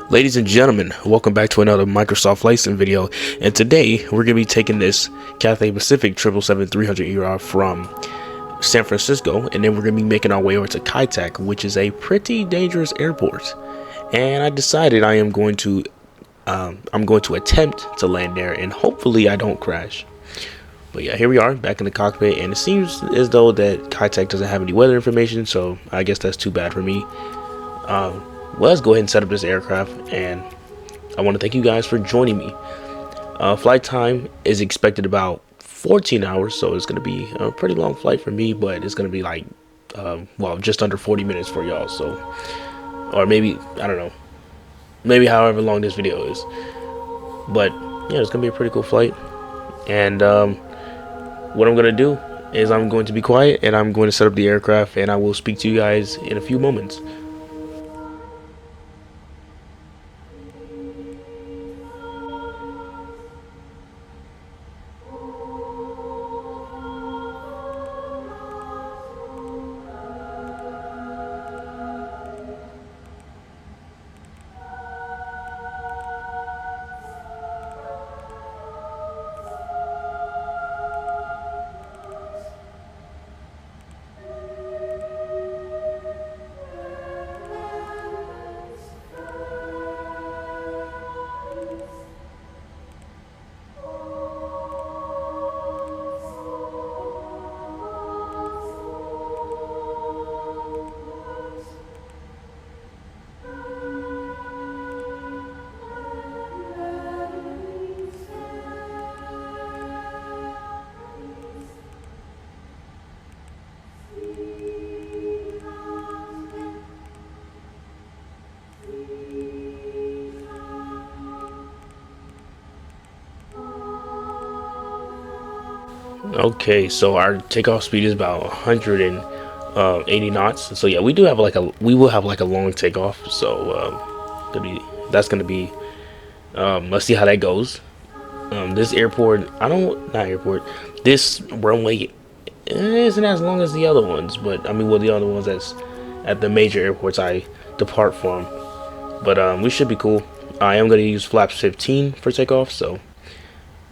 Ladies and gentlemen, welcome back to another Microsoft Flight Sim video, and today we're going to be taking this Cathay Pacific 777-300ER from San Francisco, and then we're going to be making our way over to Kai Tak, which is a pretty dangerous airport. And I decided I'm going to attempt to land there, and hopefully I don't crash. But yeah, here we are back in the cockpit, and it seems as though that Kai Tak doesn't have any weather information, so I guess that's too bad for me. Well, let's go ahead and set up this aircraft, and I want to thank you guys for joining me. Flight time is expected about 14 hours, so it's going to be a pretty long flight for me, but it's going to be like, well, just under 40 minutes for y'all, so, or maybe, I don't know, maybe however long this video is, but yeah, it's going to be a pretty cool flight. And what I'm going to do is I'm going to be quiet, and I'm going to set up the aircraft, and I will speak to you guys in a few moments. Okay, so our takeoff speed is about 180 knots. So yeah, we will have like a long takeoff. So that's gonna be let's see how that goes. This airport, this runway isn't as long as the other ones, but I mean, well, the other ones that's at the major airports I depart from. But we should be cool. I am gonna use flaps 15 for takeoff, so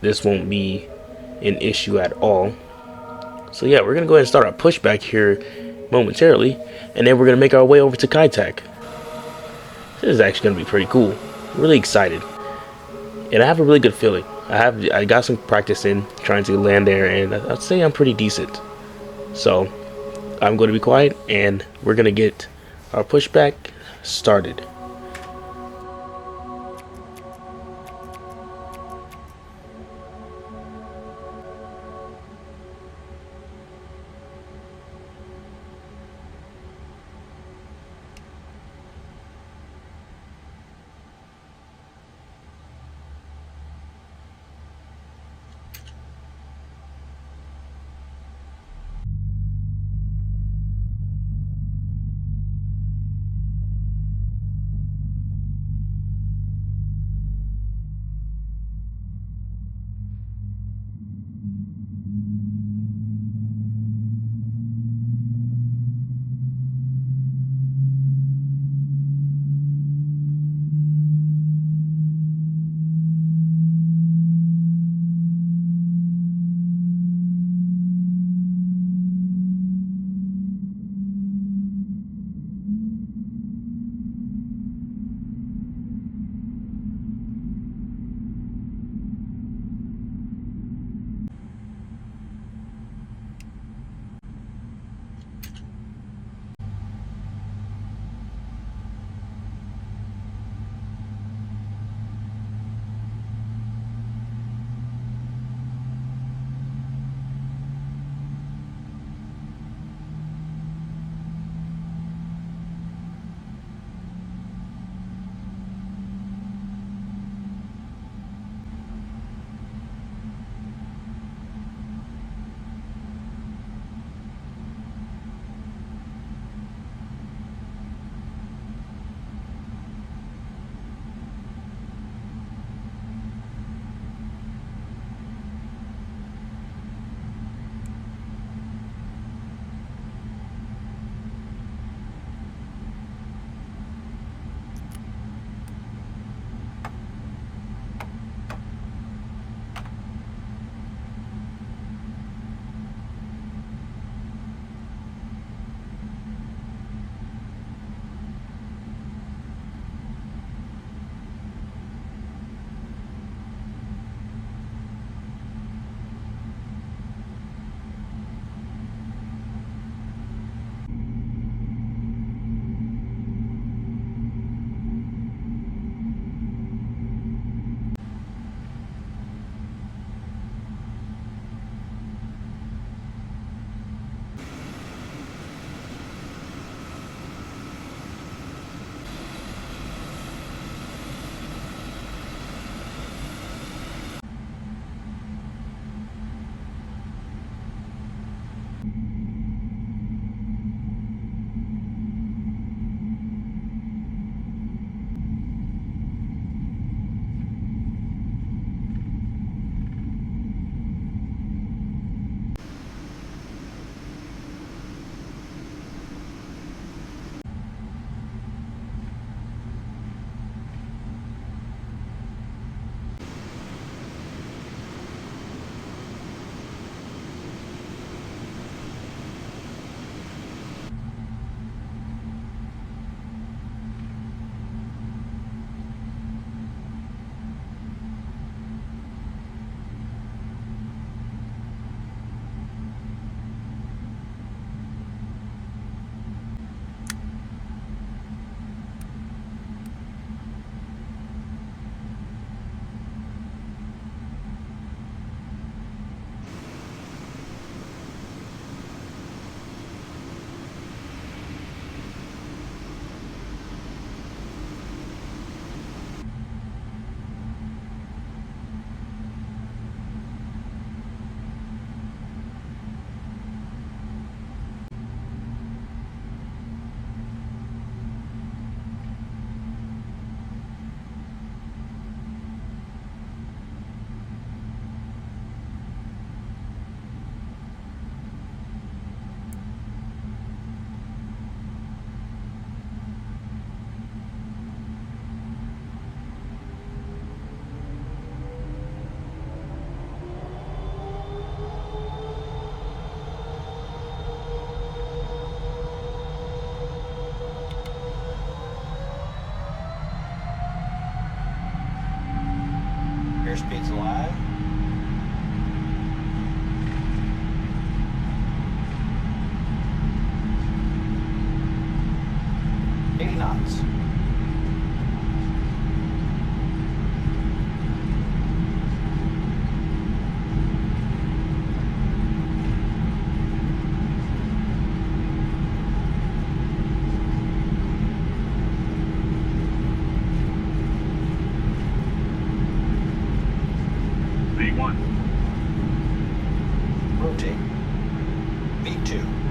this won't be an issue at all. So yeah, we're gonna go ahead and start our pushback here momentarily, and then we're gonna make our way over to Kai Tak. This is actually gonna be pretty cool. I'm really excited, and I have a really good feeling. I got some practice in trying to land there, and I'd say I'm pretty decent. So I'm going to be quiet, and we're gonna get our pushback started. Airspeed's alive. Knots. V1. Rotate. V2.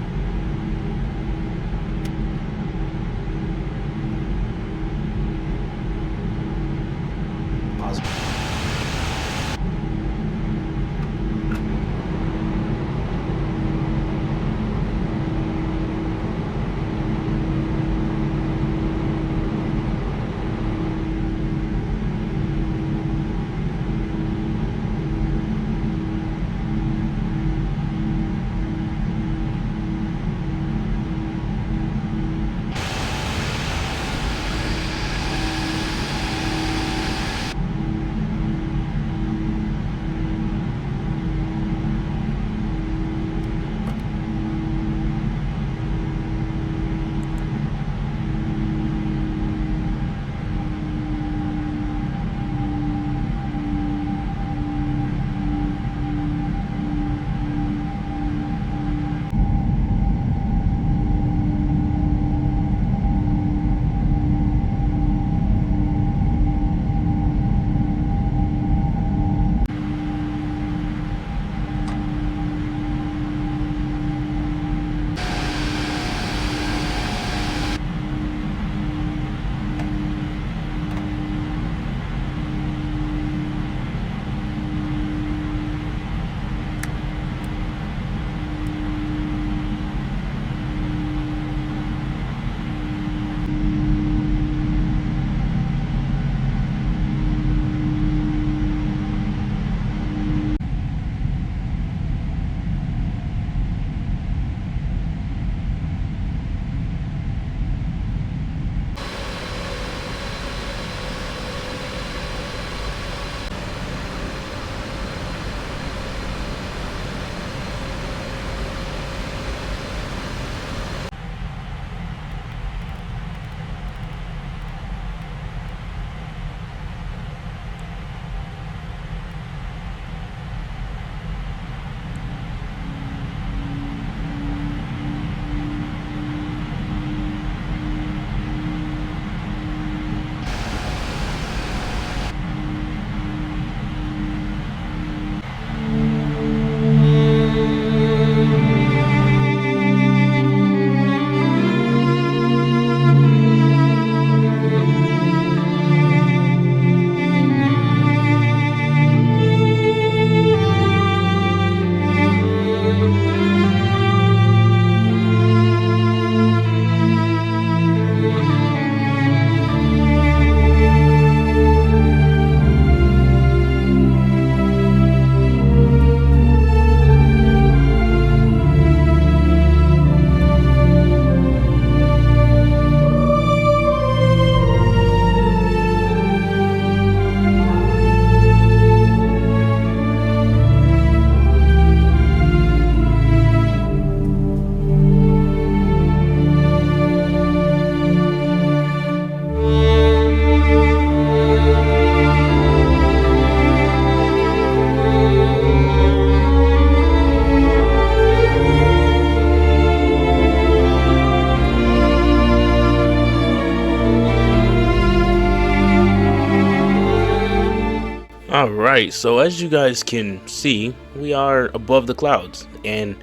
Alright, so as you guys can see, we are above the clouds, and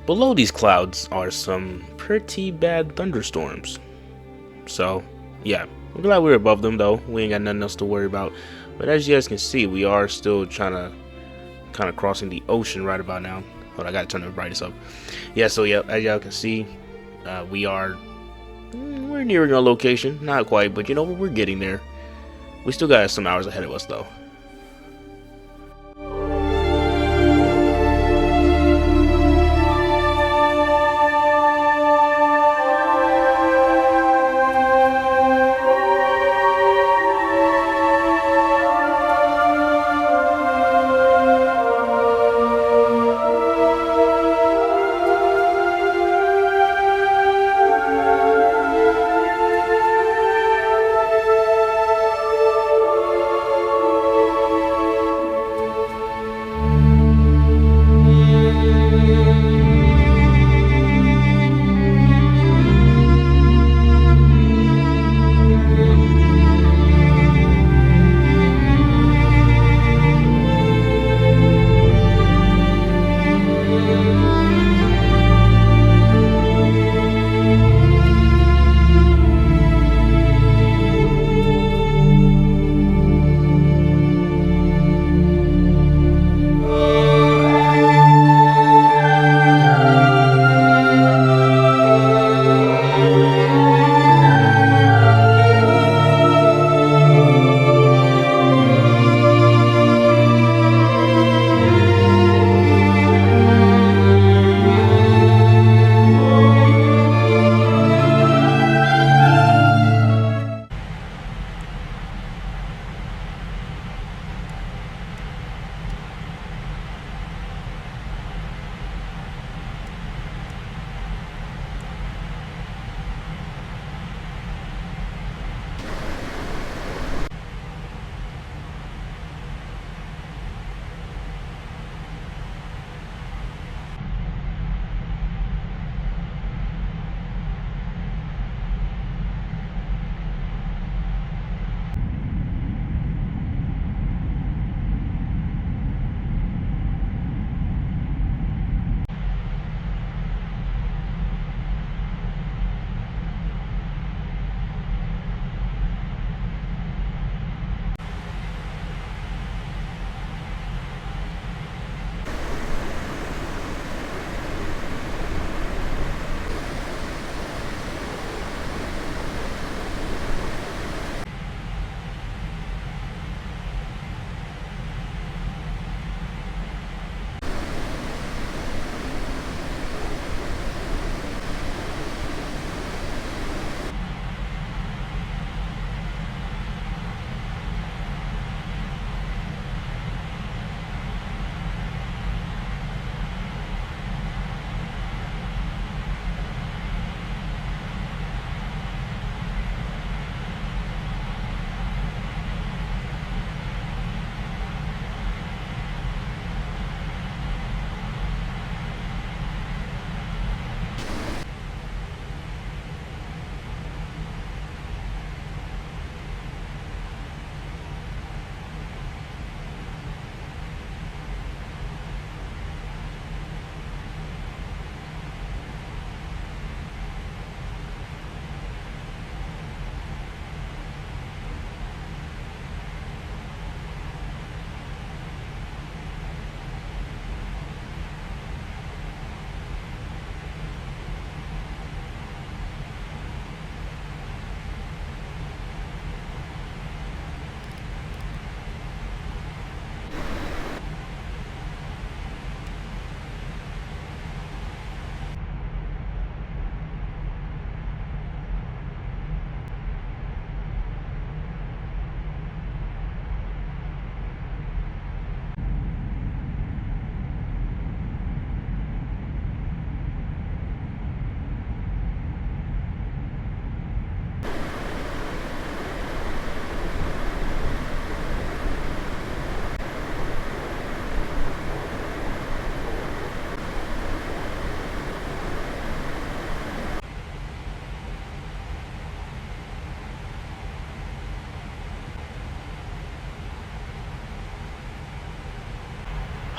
below these clouds are some pretty bad thunderstorms. So, yeah, I'm glad we're above them though. We ain't got nothing else to worry about. But as you guys can see, we are still trying to kind of crossing the ocean right about now. Hold on, I gotta turn the brightnest up. Yeah, so yeah, as y'all can see, we're nearing our location. Not quite, but you know, we're getting there. We still got some hours ahead of us though.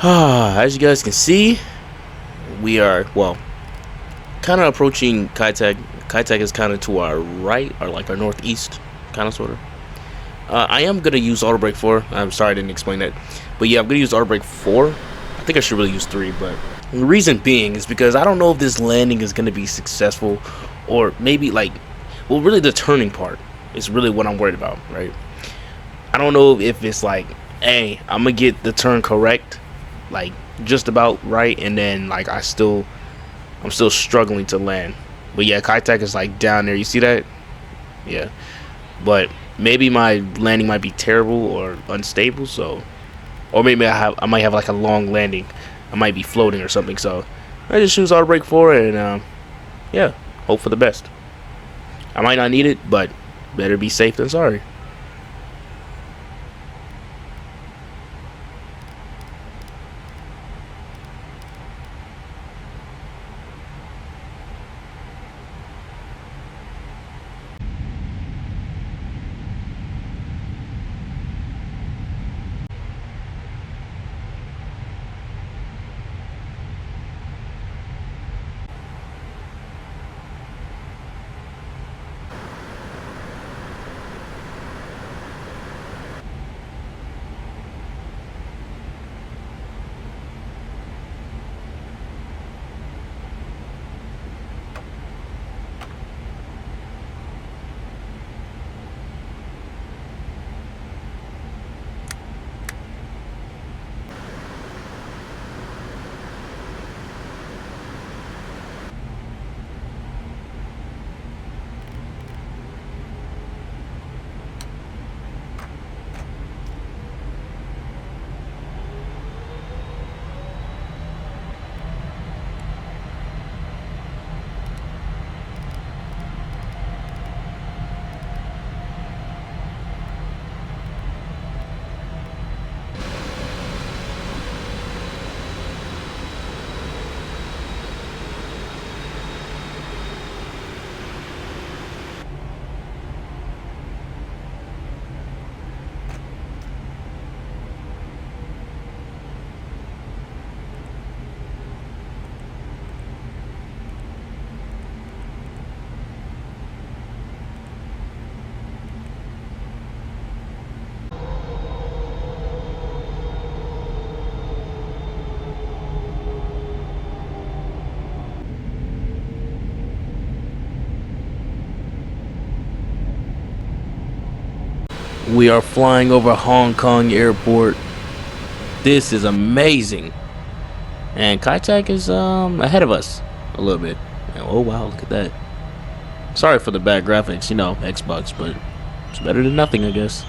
As you guys can see, we are, well, kind of approaching Kai Tak. Kai Tak is kind of to our right, or like our northeast, kind of, sort of. I am going to use auto brake 4. I'm sorry I didn't explain that. But yeah, I'm going to use auto brake 4. I think I should really use 3, but the reason being is because I don't know if this landing is going to be successful, or maybe like, well, really the turning part is really what I'm worried about, right? I don't know if it's like, hey, I'm going to get the turn correct, like just about right, and then like I'm still struggling to land. But yeah, Kai Tak is like down there. You see that? Yeah. But maybe my landing might be terrible or unstable, so, or maybe I might have like a long landing. I might be floating or something. So I just choose auto brake 4 and yeah, hope for the best. I might not need it, but better be safe than sorry. We are flying over Hong Kong airport. This is amazing. And Kai Tak is ahead of us a little bit. And, oh wow, look at that. Sorry for the bad graphics, you know, Xbox, but it's better than nothing, I guess.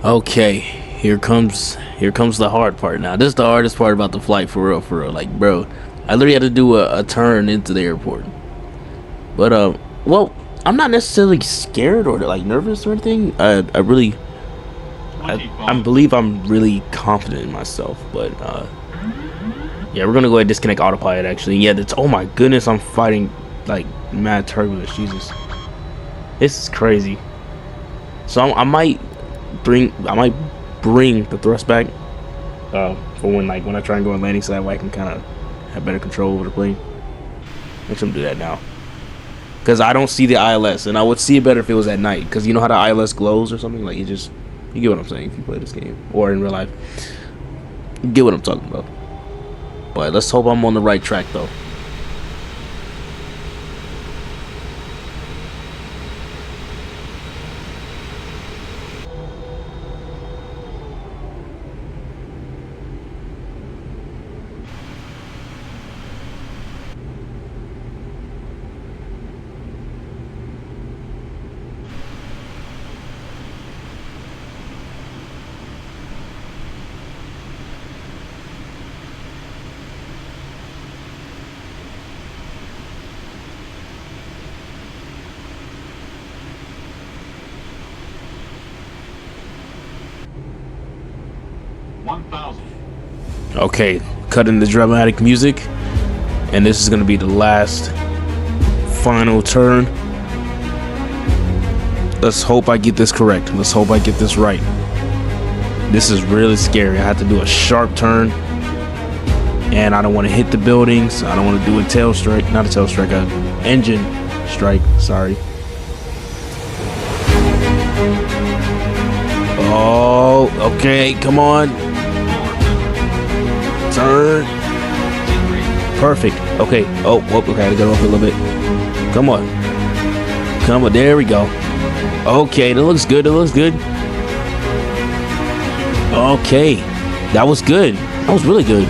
Okay, here comes the hard part now. This is the hardest part about the flight, for real, for real. Like, bro, I literally had to do a turn into the airport. But well, I'm not necessarily scared or like nervous or anything. I believe I'm really confident in myself. But yeah, we're gonna go ahead and disconnect autopilot. Actually, yeah, that's, oh my goodness, I'm fighting like mad turbulence. Jesus, this is crazy. So I might bring the thrust back for when I try and go on landing, so that way I can kind of have better control over the plane. Let's do that now, because I don't see the ILS, and I would see it better if it was at night, because you know how the ILS glows or something. Like, you get what I'm saying if you play this game or in real life. You get what I'm talking about. But let's hope I'm on the right track though. Okay, cutting the dramatic music, and this is gonna be the last final turn. Let's hope I get this correct. Let's hope I get this right. This is really scary. I have to do a sharp turn, and I don't want to hit the buildings. I don't want to do a tail strike, not a tail strike, a engine strike. Sorry. Oh, okay, come on. Turn. Perfect. Okay. Oh, okay, I gotta get off a little bit. Come on. Come on, there we go. Okay, that looks good. That looks good. Okay, that was good. That was really good.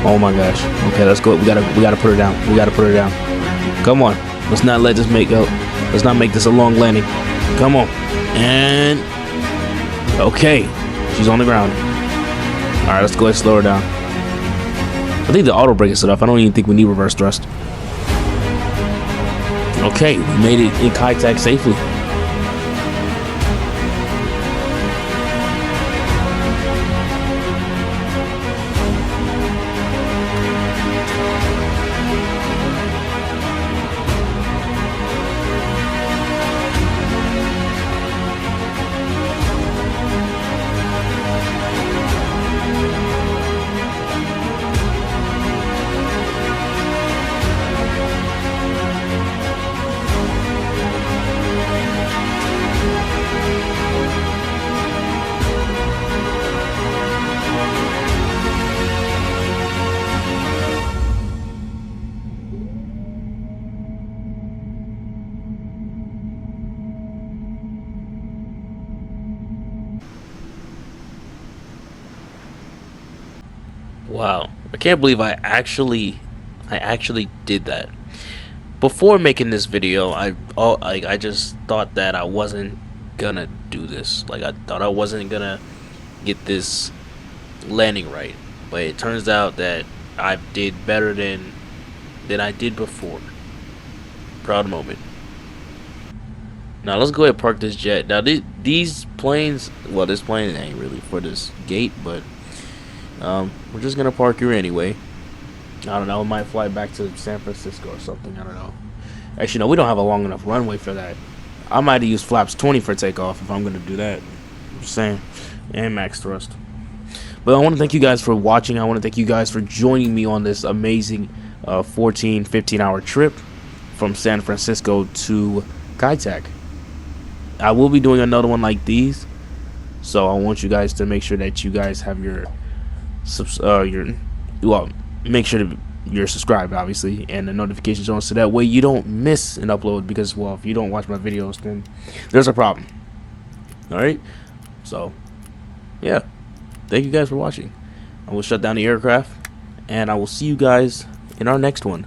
Oh my gosh. Okay, let's go. We gotta put her down. We gotta put her down. Come on. Let's not let this let's not make this a long landing. Come on. And okay, she's on the ground. All right, let's go ahead and slow her down. I think the auto brake is set off. I don't even think we need reverse thrust. Okay, we made it in Kai Tak safely. Wow, I can't believe I actually did that. Before making this video, I just thought that I wasn't gonna do this. Like, I thought I wasn't gonna get this landing right, but it turns out that I did better than I did before. Proud moment. Now let's go ahead and park this jet. Now these planes, well, this plane ain't really for this gate, but we're just gonna park here anyway. I don't know, we might fly back to San Francisco or something. I don't know. Actually, no, we don't have a long enough runway for that. I might use flaps 20 for takeoff if I'm gonna do that. I'm just saying. And max thrust. But I want to thank you guys for watching. I want to thank you guys for joining me on this amazing 15 hour trip from San Francisco to Kai Tak. I will be doing another one like these, so I want you guys to make sure that you guys have make sure that you're subscribed, obviously, and the notifications on, so that way you don't miss an upload, because, well, if you don't watch my videos, then there's a problem. Alright, so yeah, thank you guys for watching. I will shut down the aircraft, and I will see you guys in our next one.